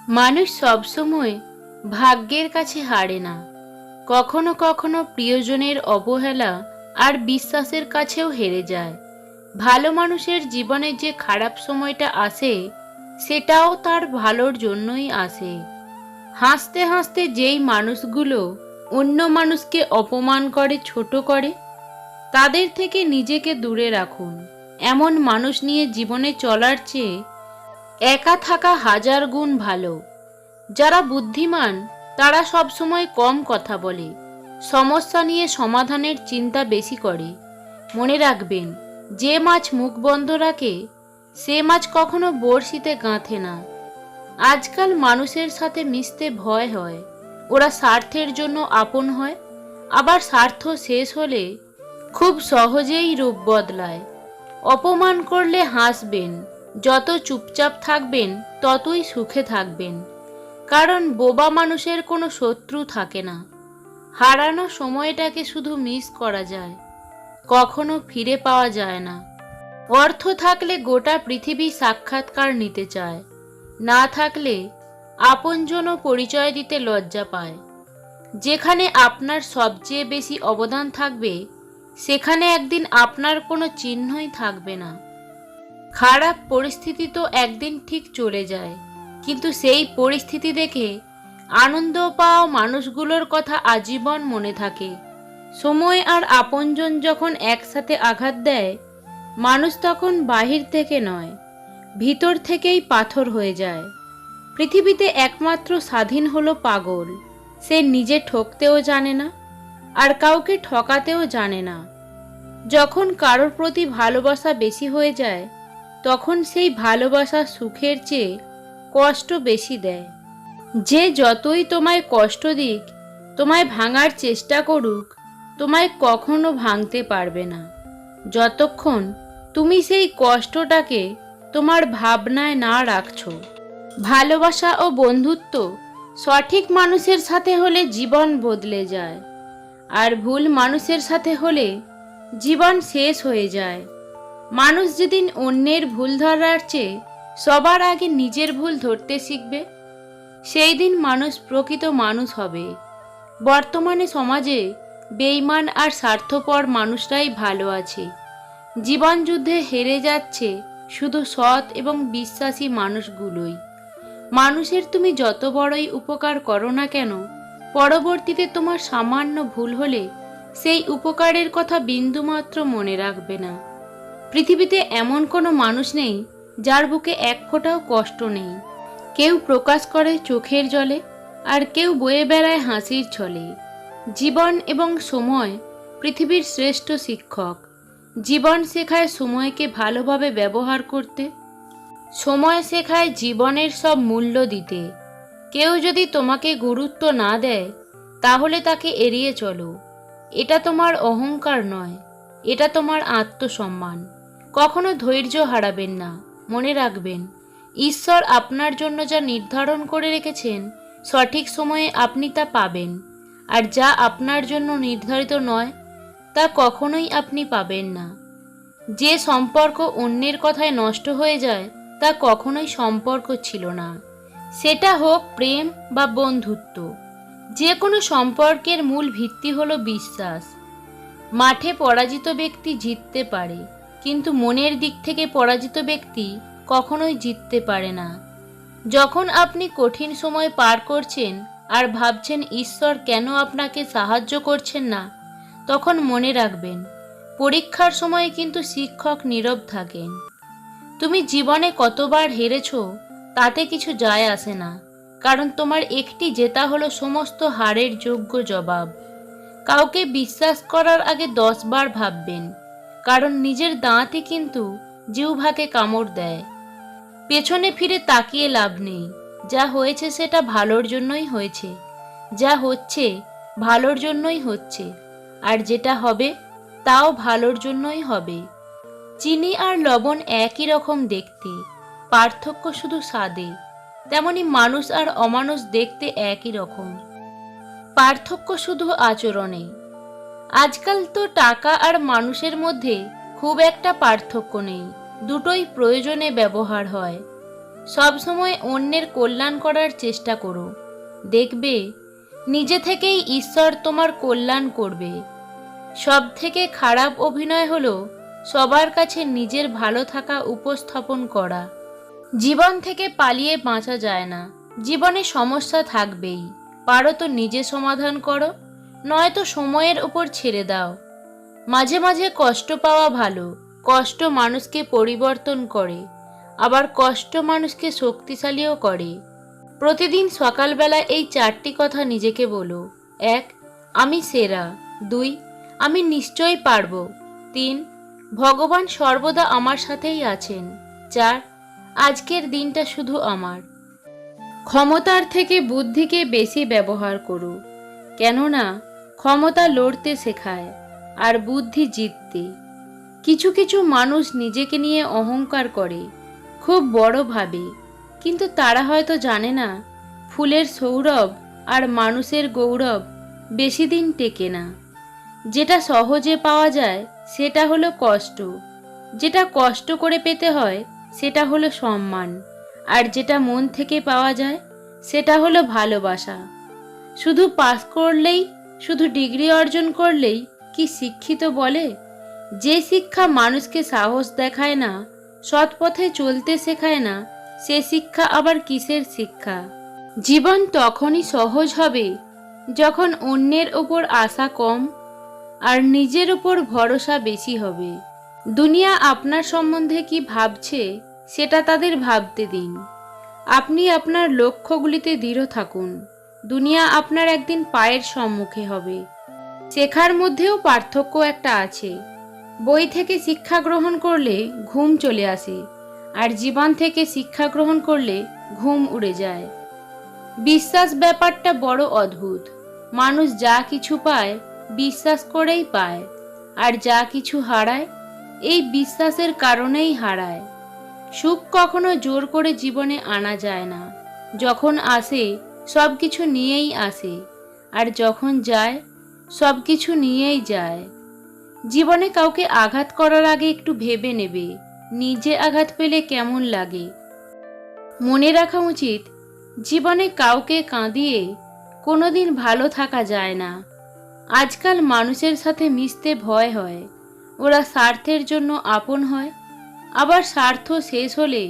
মানুষ সবসময় ভাগ্যের কাছে হারে না, কখনো কখনো প্রিয়জনের অবহেলা আর বিশ্বাসের কাছেও হেরে যায়। ভালো মানুষের জীবনে যে খারাপ সময়টা আসে, সেটাও তার ভালোর জন্যই আসে। হাসতে হাসতে যেই মানুষগুলো অন্য মানুষকে অপমান করে, ছোট করে, তাদের থেকে নিজেকে দূরে রাখুন। এমন মানুষ নিয়ে জীবনে চলার চেয়ে একা থাকা হাজার গুণ ভালো। যারা বুদ্ধিমান তারা সবসময় কম কথা বলে, সমস্যা নিয়ে সমাধানের চিন্তা বেশি করে। মনে রাখবেন, যে মাছ মুখ বন্ধ রাখে সে মাছ কখনো বড়শিতে গাঁথে না। আজকাল মানুষের সাথে মিশতে ভয় হয়। ওরা স্বার্থের জন্য আপন হয়, আবার স্বার্থ শেষ হলে খুব সহজেই রূপ বদলায়। অপমান করলে হাসবেন, যত চুপচাপ থাকবেন ততই সুখে থাকবেন। কারণ বোবা মানুষের কোনো শত্রু থাকে না। হারানো সময়টাকে শুধু মিস করা যায়, কখনো ফিরে পাওয়া যায় না। অর্থ থাকলে গোটা পৃথিবী সাক্ষাৎকার নিতে চায়, না থাকলে আপনজনও পরিচয় দিতে লজ্জা পায়। যেখানে আপনার সবচেয়ে বেশি অবদান থাকবে, সেখানে একদিন আপনার কোনো চিহ্নই থাকবে না। খারাপ পরিস্থিতি তো একদিন ঠিক চলে যায়, কিন্তু সেই পরিস্থিতি দেখে আনন্দ পাওয়া মানুষগুলোর কথা আজীবন মনে থাকে। সময় আর আপনজন যখন একসাথে আঘাত দেয়, মানুষ তখন বাহির থেকে নয়, ভিতর থেকেই পাথর হয়ে যায়। পৃথিবীতে একমাত্র স্বাধীন হলো পাগল। সে নিজে ঠকতেও জানে না, আর কাউকে ঠকাতেও জানে না। যখন কারোর প্রতি ভালোবাসা বেশি হয়ে যায়, তখন সেই ভালোবাসা সুখের চেয়ে কষ্ট বেশি দেয়। যে যতই তোমায় কষ্ট দিক, তোমায় ভাঙার চেষ্টা করুক, তোমায় কখনো ভাঙতে পারবে না, যতক্ষণ তুমি সেই কষ্টটাকে তোমার ভাবনায় না রাখছো। ভালোবাসা ও বন্ধুত্ব সঠিক মানুষের সাথে হলে জীবন বদলে যায়, আর ভুল মানুষের সাথে হলে জীবন শেষ হয়ে যায়। মানুষ যেদিন অন্যের ভুল ধরার চেয়ে সবার আগে নিজের ভুল ধরতে শিখবে, সেই দিন মানুষ প্রকৃত মানুষ হবে। বর্তমানে সমাজে বেঈমান আর স্বার্থপর মানুষরাই ভালো আছে। জীবন যুদ্ধে হেরে যাচ্ছে শুধু সৎ এবং বিশ্বাসী মানুষগুলোই। মানুষের তুমি যত বড়ই উপকার করো না কেন, পরবর্তীতে তোমার সামান্য ভুল হলে সেই উপকারের কথা বিন্দুমাত্র মনে রাখবে না। পৃথিবীতে এমন কোনো মানুষ নেই যার বুকে এক ফোঁটাও কষ্ট নেই। কেউ প্রকাশ করে চোখের জলে, আর কেউ বয়ে বেড়ায় হাসির ছলে। জীবন এবং সময় পৃথিবীর শ্রেষ্ঠ শিক্ষক। জীবন শেখায় সময়কে ভালোভাবে ব্যবহার করতে, সময় শেখায় জীবনের সব মূল্য দিতে। কেউ যদি তোমাকে গুরুত্ব না দেয়, তাহলে তাকে এড়িয়ে চলো। এটা তোমার অহংকার নয়, এটা তোমার আত্মসম্মান। কখনো ধৈর্য হারাবেন না। মনে রাখবেন, ঈশ্বর আপনার জন্য যা নির্ধারণ করে রেখেছেন, সঠিক সময়ে আপনি তা পাবেন। আর যা আপনার জন্য নির্ধারিত নয়, তা কখনোই আপনি পাবেন না। যে সম্পর্ক অন্যের কথায় নষ্ট হয়ে যায়, তা কখনোই সম্পর্ক ছিল না। সেটা হোক প্রেম বা বন্ধুত্ব। যে কোনো সম্পর্কের মূল ভিত্তি হলো বিশ্বাস। মাঠে পরাজিত ব্যক্তি জিততে পারে, কিন্তু মনের দিক থেকে পরাজিত ব্যক্তি কখনোই জিততে পারে না। যখন আপনি কঠিন সময় পার করছেন আর ভাবছেন ঈশ্বর কেন আপনাকে সাহায্য করছেন না, তখন মনে রাখবেন, পরীক্ষার সময় কিন্তু শিক্ষক নীরব থাকেন। তুমি জীবনে কতবার হেরেছ তাতে কিছু যায় আসে না, কারণ তোমার একটি জেতা হলো সমস্ত হারের যোগ্য জবাব। কাউকে বিশ্বাস করার আগে 10 বার ভাববেন, কারণ নিজের দাঁতই কিন্তু জিহ্বাকে কামড় দেয়। পেছনে ফিরে তাকিয়ে লাভ নেই। যা হয়েছে সেটা ভালোর জন্যই হয়েছে, যা হচ্ছে ভালোর জন্যই হচ্ছে, আর যেটা হবে তাও ভালোর জন্যই হবে। চিনি আর লবণ একই রকম দেখতে, পার্থক্য শুধু স্বাদে। তেমনি মানুষ আর অমানুষ দেখতে একই রকম, পার্থক্য শুধু আচরণে। আজকাল তো টাকা আর মানুষের মধ্যে খুব একটা পার্থক্য নেই, দুটোই প্রয়োজনে ব্যবহার হয়। সবসময় অন্যের কল্যাণ করার চেষ্টা করো। দেখবে নিজে থেকেই ঈশ্বর তোমার কল্যাণ করবে। সব থেকে খারাপ অভিনয় হলো সবার কাছে নিজের ভালো থাকা উপস্থাপন করা। জীবন থেকে পালিয়ে বাঁচা যায় না। জীবনে সমস্যা থাকবেই, পারো তো নিজে সমাধান করো, নয়তো সময়ের উপর ছেড়ে দাও। মাঝে মাঝে কষ্ট পাওয়া ভালো। কষ্ট মানুষকে পরিবর্তন করে, আবার কষ্ট মানুষকে শক্তিশালীও করে। প্রতিদিন সকালবেলা এই 4টি কথা নিজেকে বলো। 1. আমি সেরা। 2. আমি নিশ্চয়ই পারবো। 3. ভগবান সর্বদা আমার সাথেই আছেন। 4. আজকের দিনটা শুধু আমার। ক্ষমতার থেকে বুদ্ধিকে বেশি ব্যবহার করো, কেননা ক্ষমতা লড়তে শেখায় আর বুদ্ধি জিততে। কিছু কিছু মানুষ নিজেকে নিয়ে অহংকার করে, খুব বড় ভাবে, কিন্তু তারা হয়তো জানে না ফুলের সৌরভ আর মানুষের গৌরব বেশি দিন টেকে না। যেটা সহজে পাওয়া যায় সেটা হলো কষ্ট, যেটা কষ্ট করে পেতে হয় সেটা হলো সম্মান, আর যেটা মন থেকে পাওয়া যায় সেটা হলো ভালোবাসা। শুধু পাস করলেই, শুধু ডিগ্রি অর্জন করলেই কি শিক্ষিত বলে? যে শিক্ষা মানুষকে সাহস দেখায় না, সৎ পথে চলতে শেখায় না, সে শিক্ষা আবার কিসের শিক্ষা? জীবন তখনই সহজ হবে যখন অন্যের ওপর আশা কম আর নিজের ওপর ভরসা বেশি হবে। দুনিয়া আপনার সম্বন্ধে কি ভাবছে সেটা তাদের ভাবতে দিন। আপনি আপনার লক্ষ্যগুলিতে দৃঢ় থাকুন। দুনিয়া আপনার একদিন পায়ের সম্মুখে হবে। শেখার মধ্যেও পার্থক্য একটা আছে। বই থেকে শিক্ষা গ্রহণ করলে ঘুম চলে আসে, আর জীবন থেকে শিক্ষা গ্রহণ করলে ঘুম উড়ে যায়। বিশ্বাস ব্যাপারটা বড় অদ্ভুত। মানুষ যা কিছু পায় বিশ্বাস করেই পায়, আর যা কিছু হারায় এই বিশ্বাসের কারণেই হারায়। সুখ কখনো জোর করে জীবনে আনা যায় না। যখন আসে সব কিছু নিয়েই আসে, আর যখন যায় সব কিছু নিয়েই যায়। জীবনে কাউকে আঘাত করার আগে একটু ভেবে নেবে নিজে আঘাত পেলে কেমন লাগে। মনে রাখা উচিত, জীবনে কাউকে কাঁদিয়ে কোনোদিন ভালো থাকা যায় না। আজকাল মানুষের সাথে মিশতে ভয় হয়। ওরা স্বার্থের জন্য আপন হয়, আবার স্বার্থ শেষ হলে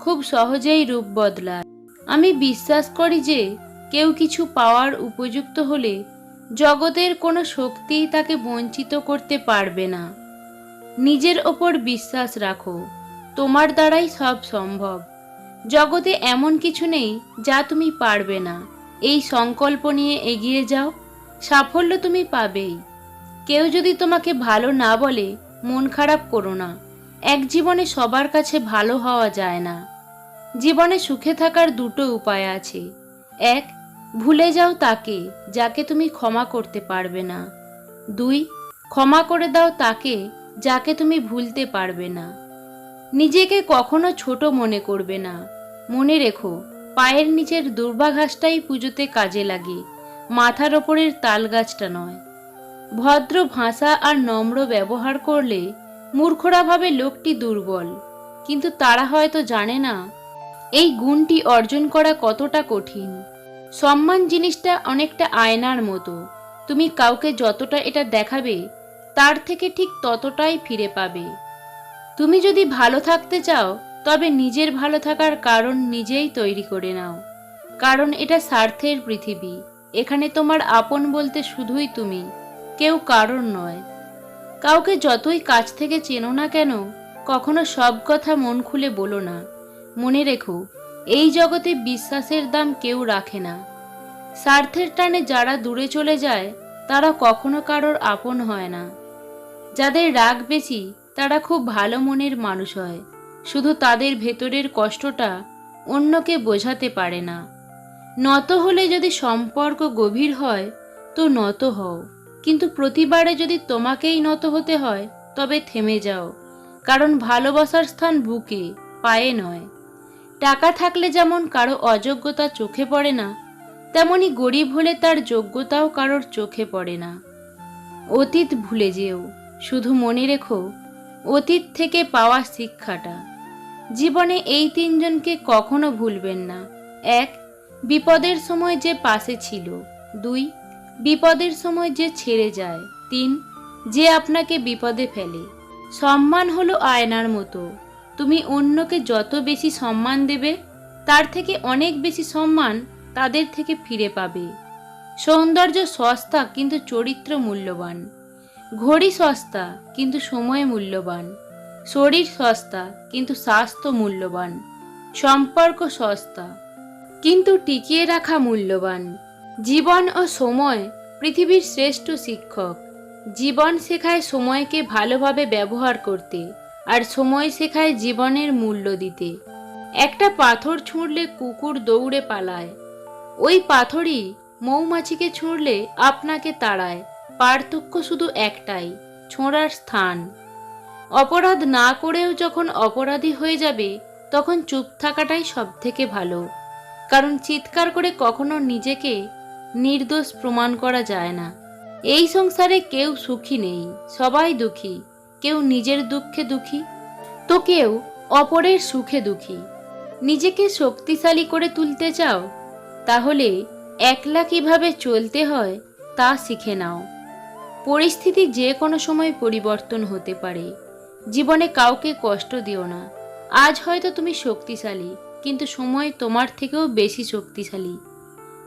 খুব সহজেই রূপ বদলায়। আমি বিশ্বাস করি যে কেউ কিছু পাওয়ার উপযুক্ত হলে জগতের কোনো শক্তিই তাকে বঞ্চিত করতে পারবে না। নিজের ওপর বিশ্বাস রাখো, তোমার দ্বারাই সব সম্ভব। জগতে এমন কিছু নেই যা তুমি পারবে না। এই সংকল্প নিয়ে এগিয়ে যাও, সাফল্য তুমি পাবেই। কেউ যদি তোমাকে ভালো না বলে মন খারাপ করো না। এক জীবনে সবার কাছে ভালো হওয়া যায় না। জীবনে সুখে থাকার দুটো উপায় আছে। 1. ভুলে যাও তাকে যাকে তুমি ক্ষমা করতে পারবে না। 2. ক্ষমা করে দাও তাকে যাকে তুমি ভুলতে পারবে না। নিজেকে কখনো ছোট মনে করবে না। মনে রেখো, পায়ের নিচের দুর্বাঘাসটাই পুজোতে কাজে লাগে, মাথার ওপরের তাল গাছটা নয়। ভদ্র ভাষা আর নম্র ব্যবহার করলে মূর্খরা ভাবে লোকটি দুর্বল, কিন্তু তারা হয়তো জানে না এই গুণটি অর্জন করা কতটা কঠিন। সম্মান জিনিসটা অনেকটা আয়নার মতো। তুমি কাউকে যতটা এটা দেখাবে তার থেকে ঠিক ততটাই ফিরে পাবে। তুমি যদি ভালো থাকতে চাও তবে নিজের ভালো থাকার কারণ নিজেই তৈরি করে নাও। কারণ এটা স্বার্থের পৃথিবী। এখানে তোমার আপন বলতে শুধুই তুমি, কেউ কারণ নয়। কাউকে যতই কাছ থেকে চেনো না কেন, কখনো সব কথা মন খুলে বলো না। মনে রেখো, এই জগতে বিশ্বাসের দাম কেউ রাখে না। স্বার্থের টানে যারা দূরে চলে যায় তারা কখনো কারোর আপন হয় না। যাদের রাগ বেশি তারা খুব ভালো মনের মানুষ হয়, শুধু তাদের ভেতরের কষ্টটা অন্যকে বোঝাতে পারে না। নত হলে যদি সম্পর্ক গভীর হয় তো নত হও, কিন্তু প্রতিবারে যদি তোমাকেই নত হতে হয় তবে থেমে যাও। কারণ ভালোবাসার স্থান বুকে, পায়ে নয়। টাকা থাকলে যেমন কারো অযোগ্যতা চোখে পড়ে না, তেমনি গরিব হলে তার যোগ্যতাও কারোর চোখে পড়ে না। অতীত ভুলে যেও, শুধু মনে রেখো অতীত থেকে পাওয়া শিক্ষাটা। জীবনে এই তিনজনকে কখনো ভুলবেন না। 1. বিপদের সময় যে পাশে ছিল। 2. বিপদের সময় যে ছেড়ে যায়। 3. যে আপনাকে বিপদে ফেলে। সম্মান হলো আয়নার মতো, তুমি অন্যকে যত বেশি সম্মান দেবে তার থেকে অনেক বেশি সম্মান তাদের থেকে ফিরে পাবে। সৌন্দর্য সস্তা কিন্তু চরিত্র মূল্যবান। ঘড়ি সস্তা কিন্তু সময় মূল্যবান। শরীর সস্তা কিন্তু স্বাস্থ্য মূল্যবান। সম্পর্ক সস্তা কিন্তু টিকিয়ে রাখা মূল্যবান। জীবন ও সময় পৃথিবীর শ্রেষ্ঠ শিক্ষক। জীবন শেখায় সময়কে ভালোভাবে ব্যবহার করতে, আর সময় শেখায় জীবনের মূল্য দিতে। একটা পাথর ছুঁড়লে কুকুর দৌড়ে পালায়, ওই পাথরই মৌমাছিকে ছুঁড়লে আপনাকে তাড়ায়। পার্থক্য শুধু একটাই, ছোঁড়ার স্থান। অপরাধ না করেও যখন অপরাধী হয়ে যাবে তখন চুপ থাকাটাই সব থেকে ভালো, কারণ চিৎকার করে কখনো নিজেকে নির্দোষ প্রমাণ করা যায় না। এই সংসারে কেউ সুখী নেই, সবাই দুঃখী। কেউ নিজের দুঃখে দুঃখী, তো কেউ অপরের সুখে দুঃখী। নিজেকে শক্তিশালী করে তুলতে চাও, তাহলে একলা কিভাবে চলতে হয় তা শিখে নাও। পরিস্থিতি যে কোনো সময় পরিবর্তন হতে পারে। জীবনে কাউকে কষ্ট দিও না। আজ হয়তো তুমি শক্তিশালী, কিন্তু সময় তোমার থেকেও বেশি শক্তিশালী।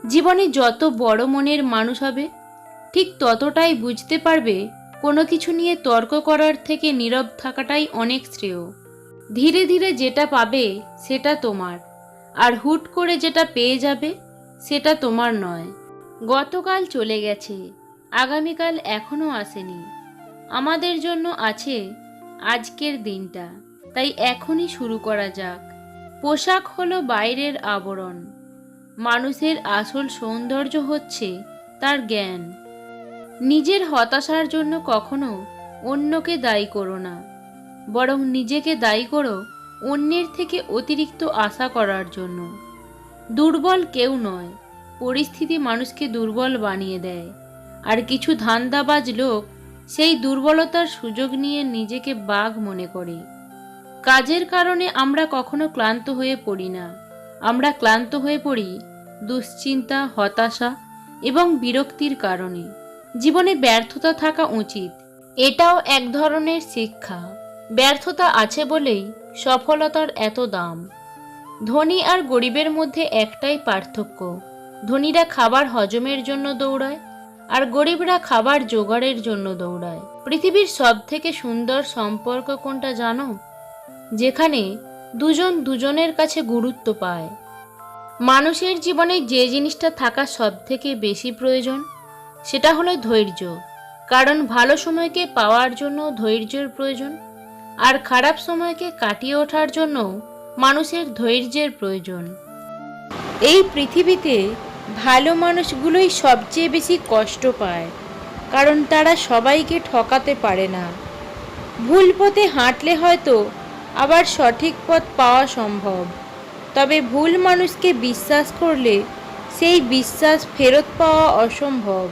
জীবনে যত বড় মনের মানুষ হবে ঠিক ততটাই বুঝতে পারবে কোনো কিছু নিয়ে তর্ক করার থেকে নীরব থাকাটাই অনেক শ্রেয়। ধীরে ধীরে যেটা পাবে সেটা তোমার, আর হুট করে যেটা পেয়ে যাবে সেটা তোমার নয়। গতকাল চলে গেছে, আগামীকাল এখনো আসেনি। আমাদের জন্য আছে আজকের দিনটা, তাই এখনই শুরু করা যাক। পোশাক হলো বাইরের আবরণ, মানুষের আসল সৌন্দর্য হচ্ছে তার জ্ঞান। নিজের হতাশার জন্য কখনো অন্যকে দায়ী করো না, বরং নিজেকে দায়ী করো অন্যের থেকে অতিরিক্ত আশা করার জন্য। দুর্বল কেউ নয়, পরিস্থিতি মানুষকে দুর্বল বানিয়ে দেয়। আর কিছু ধান্দাবাজ লোক সেই দুর্বলতার সুযোগ নিয়ে নিজেকে বাঘ মনে করে। কাজের কারণে আমরা কখনো ক্লান্ত হয়ে পড়ি না, আমরা ক্লান্ত হয়ে পড়ি দুশ্চিন্তা, হতাশা এবং বিরক্তির কারণে। জীবনে ব্যর্থতা থাকা উচিত, এটাও এক ধরনের শিক্ষা। ব্যর্থতা আছে বলেই সফলতার এত দাম। ধনী আর গরিবের মধ্যে একটাই পার্থক্য, ধনীরা খাবার হজমের জন্য দৌড়ায় আর গরিবরা খাবার জোগাড়ের জন্য দৌড়ায়। পৃথিবীর সব থেকে সুন্দর সম্পর্ক কোনটা জানো? যেখানে দুজন দুজনের কাছে গুরুত্ব পায়। মানুষের জীবনে যে জিনিসটা থাকা সব থেকে বেশি প্রয়োজন সেটা হলো ধৈর্য, কারণ ভালো সময়কে পাওয়ার জন্য ধৈর্যের প্রয়োজন, আর খারাপ সময়কে কাটিয়ে ওঠার জন্য মানুষের ধৈর্যের প্রয়োজন। এই পৃথিবীতে ভালো মানুষগুলোই সবচেয়ে বেশি কষ্ট পায়, কারণ তারা সবাইকে ঠকাতে পারে না। ভুল পথে হাঁটলে হয়তো আবার সঠিক পথ পাওয়া সম্ভব, তবে ভুল মানুষকে বিশ্বাস করলে সেই বিশ্বাস ফেরত পাওয়া অসম্ভব।